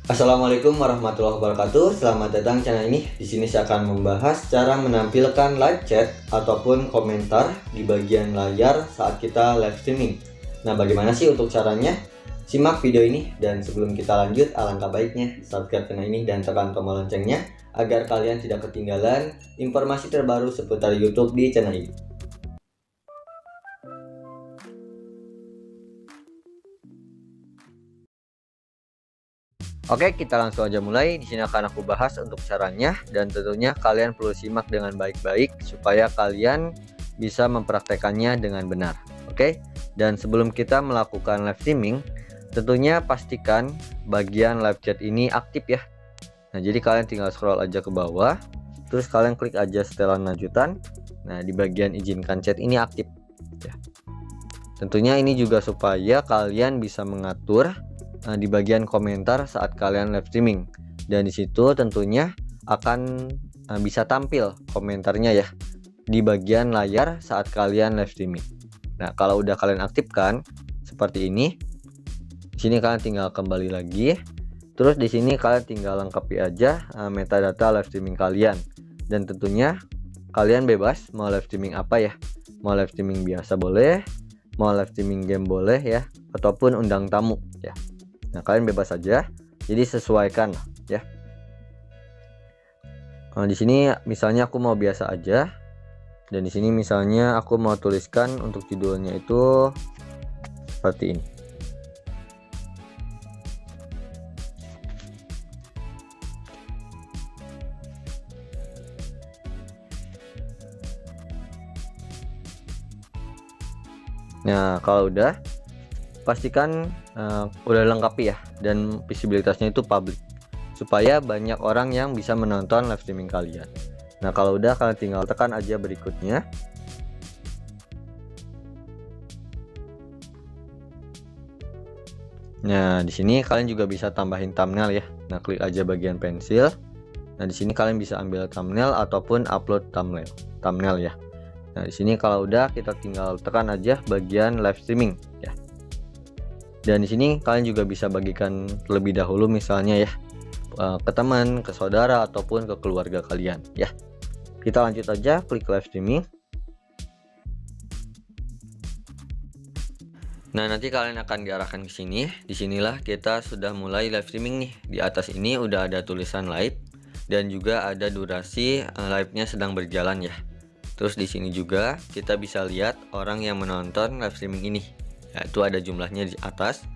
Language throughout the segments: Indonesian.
Assalamualaikum warahmatullahi wabarakatuh. Selamat datang channel ini. Di sini saya akan membahas cara menampilkan live chat ataupun komentar di bagian layar saat kita live streaming. Nah, bagaimana sih untuk caranya? Simak video ini, dan sebelum kita lanjut, alangkah baiknya subscribe channel ini dan tekan tombol loncengnya agar kalian tidak ketinggalan informasi terbaru seputar YouTube di channel ini. Oke, kita langsung aja mulai. Di sini akan aku bahas untuk caranya, dan tentunya kalian perlu simak dengan baik-baik supaya kalian bisa mempraktekannya dengan benar. Oke, dan sebelum kita melakukan live streaming, tentunya pastikan bagian live chat ini aktif ya. Nah, jadi kalian tinggal scroll aja ke bawah, terus kalian klik aja setelan lanjutan. Nah, di bagian izinkan chat ini aktif ya. Tentunya ini juga supaya kalian bisa mengatur di bagian komentar saat kalian live streaming, dan disitu tentunya akan bisa tampil komentarnya ya di bagian layar saat kalian live streaming. Nah, kalau udah kalian aktifkan seperti ini, di sini kalian tinggal kembali lagi, terus di sini kalian tinggal lengkapi aja metadata live streaming kalian, dan tentunya kalian bebas mau live streaming apa ya, mau live streaming biasa boleh, mau live streaming game boleh ya, ataupun undang tamu ya. Nah, kalian bebas saja, jadi sesuaikan ya. Nah, di sini misalnya aku mau biasa aja, dan di sini misalnya aku mau tuliskan untuk judulnya itu seperti ini. Nah, kalau udah, pastikan udah lengkapi ya, dan visibilitasnya itu public supaya banyak orang yang bisa menonton live streaming kalian. Nah, kalau udah, kalian tinggal tekan aja berikutnya. Nah, di sini kalian juga bisa tambahin thumbnail ya. Nah, klik aja bagian pensil. Nah, di sini kalian bisa ambil thumbnail ataupun upload thumbnail ya. Nah, di sini kalau udah, kita tinggal tekan aja bagian live streaming ya. Dan di sini kalian juga bisa bagikan terlebih dahulu misalnya ya ke teman, ke saudara, ataupun ke keluarga kalian ya. Kita lanjut aja, klik live streaming. Nah, nanti kalian akan diarahkan ke sini. Disinilah kita sudah mulai live streaming nih. Di atas ini udah ada tulisan live, dan juga ada durasi live-nya sedang berjalan ya. Terus di sini juga kita bisa lihat orang yang menonton live streaming ini. Ya, itu ada jumlahnya di atas.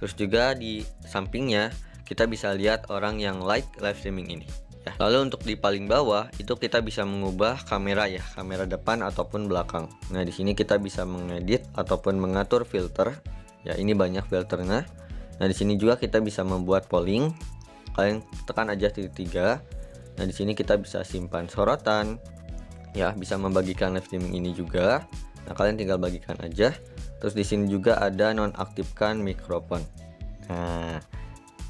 Terus juga di sampingnya kita bisa lihat orang yang like live streaming ini ya. Lalu untuk di paling bawah itu kita bisa mengubah kamera ya, kamera depan ataupun belakang. Nah, di sini kita bisa mengedit ataupun mengatur filter ya. Ini banyak filternya. Nah, di sini juga kita bisa membuat polling. Kalian tekan aja titik 3. Nah, di sini kita bisa simpan sorotan ya, bisa membagikan live streaming ini juga. Nah, kalian tinggal bagikan aja. Terus di sini juga ada nonaktifkan mikrofon. Nah,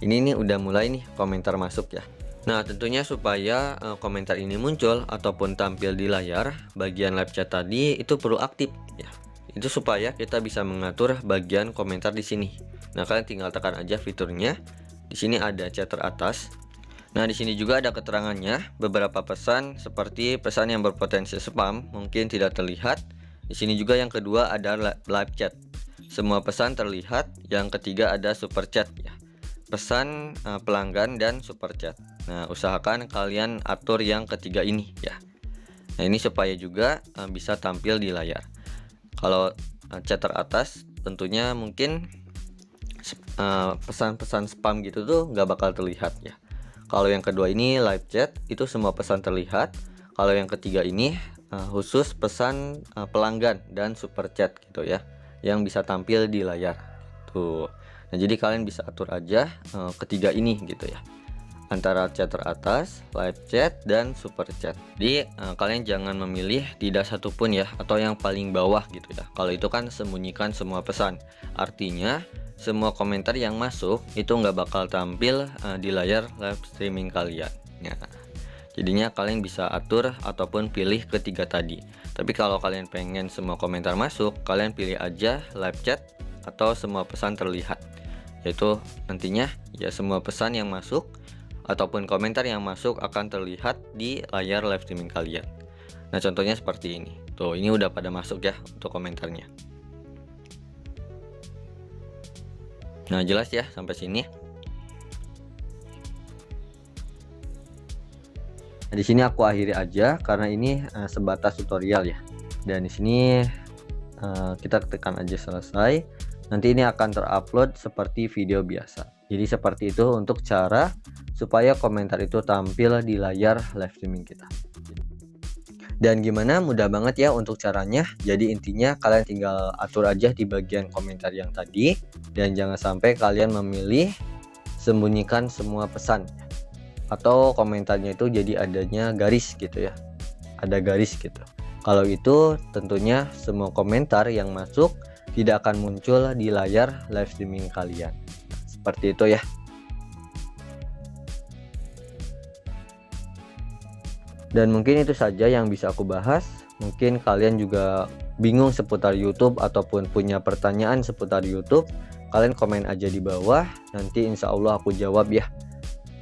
ini nih udah mulai nih komentar masuk ya. Nah, tentunya supaya komentar ini muncul ataupun tampil di layar bagian live chat tadi itu perlu aktif ya. Itu supaya kita bisa mengatur bagian komentar di sini. Nah, kalian tinggal tekan aja fiturnya. Di sini ada chat teratas. Nah, di sini juga ada keterangannya. Beberapa pesan seperti pesan yang berpotensi spam mungkin tidak terlihat. Di sini juga yang kedua ada live chat. Semua pesan terlihat. Yang ketiga ada super chat ya. Pesan pelanggan dan super chat. Nah, usahakan kalian atur yang ketiga ini ya. Nah, ini supaya juga bisa tampil di layar. Kalau chat teratas tentunya mungkin pesan-pesan spam gitu tuh nggak bakal terlihat ya. Kalau yang kedua ini live chat, itu semua pesan terlihat. Kalau yang ketiga ini khusus pesan pelanggan dan super chat gitu ya, yang bisa tampil di layar tuh. Nah, jadi kalian bisa atur aja ketiga ini gitu ya, antara chat teratas, live chat, dan super chat. Jadi kalian jangan memilih tidak satupun ya, atau yang paling bawah gitu ya. Kalau itu kan sembunyikan semua pesan, artinya semua komentar yang masuk itu nggak bakal tampil di layar live streaming kalian ya. Jadinya kalian bisa atur ataupun pilih ketiga tadi. Tapi kalau kalian pengen semua komentar masuk, kalian pilih aja live chat atau semua pesan terlihat. yaitu nantinya ya semua pesan yang masuk ataupun komentar yang masuk akan terlihat di layar live streaming kalian. Nah, contohnya seperti ini. Tuh, ini udah pada masuk ya untuk komentarnya. Nah, jelas ya sampai sini. Nah, di sini aku akhiri aja karena ini sebatas tutorial ya. Dan di sini kita tekan aja selesai. Nanti ini akan terupload seperti video biasa. Jadi seperti itu untuk cara supaya komentar itu tampil di layar live streaming kita. Dan gimana, mudah banget ya untuk caranya. Jadi intinya kalian tinggal atur aja di bagian komentar yang tadi, dan jangan sampai kalian memilih sembunyikan semua pesan atau komentarnya itu jadi adanya garis gitu ya, ada garis gitu. Kalau itu tentunya semua komentar yang masuk tidak akan muncul di layar live streaming kalian. Seperti itu ya. Dan mungkin itu saja yang bisa aku bahas. Mungkin kalian juga bingung seputar YouTube ataupun punya pertanyaan seputar YouTube, kalian komen aja di bawah, nanti insya Allah aku jawab ya.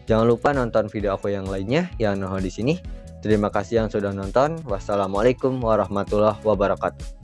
Jangan lupa nonton video aku yang lainnya yang di sini. Terima kasih yang sudah nonton. Wassalamualaikum warahmatullahi wabarakatuh.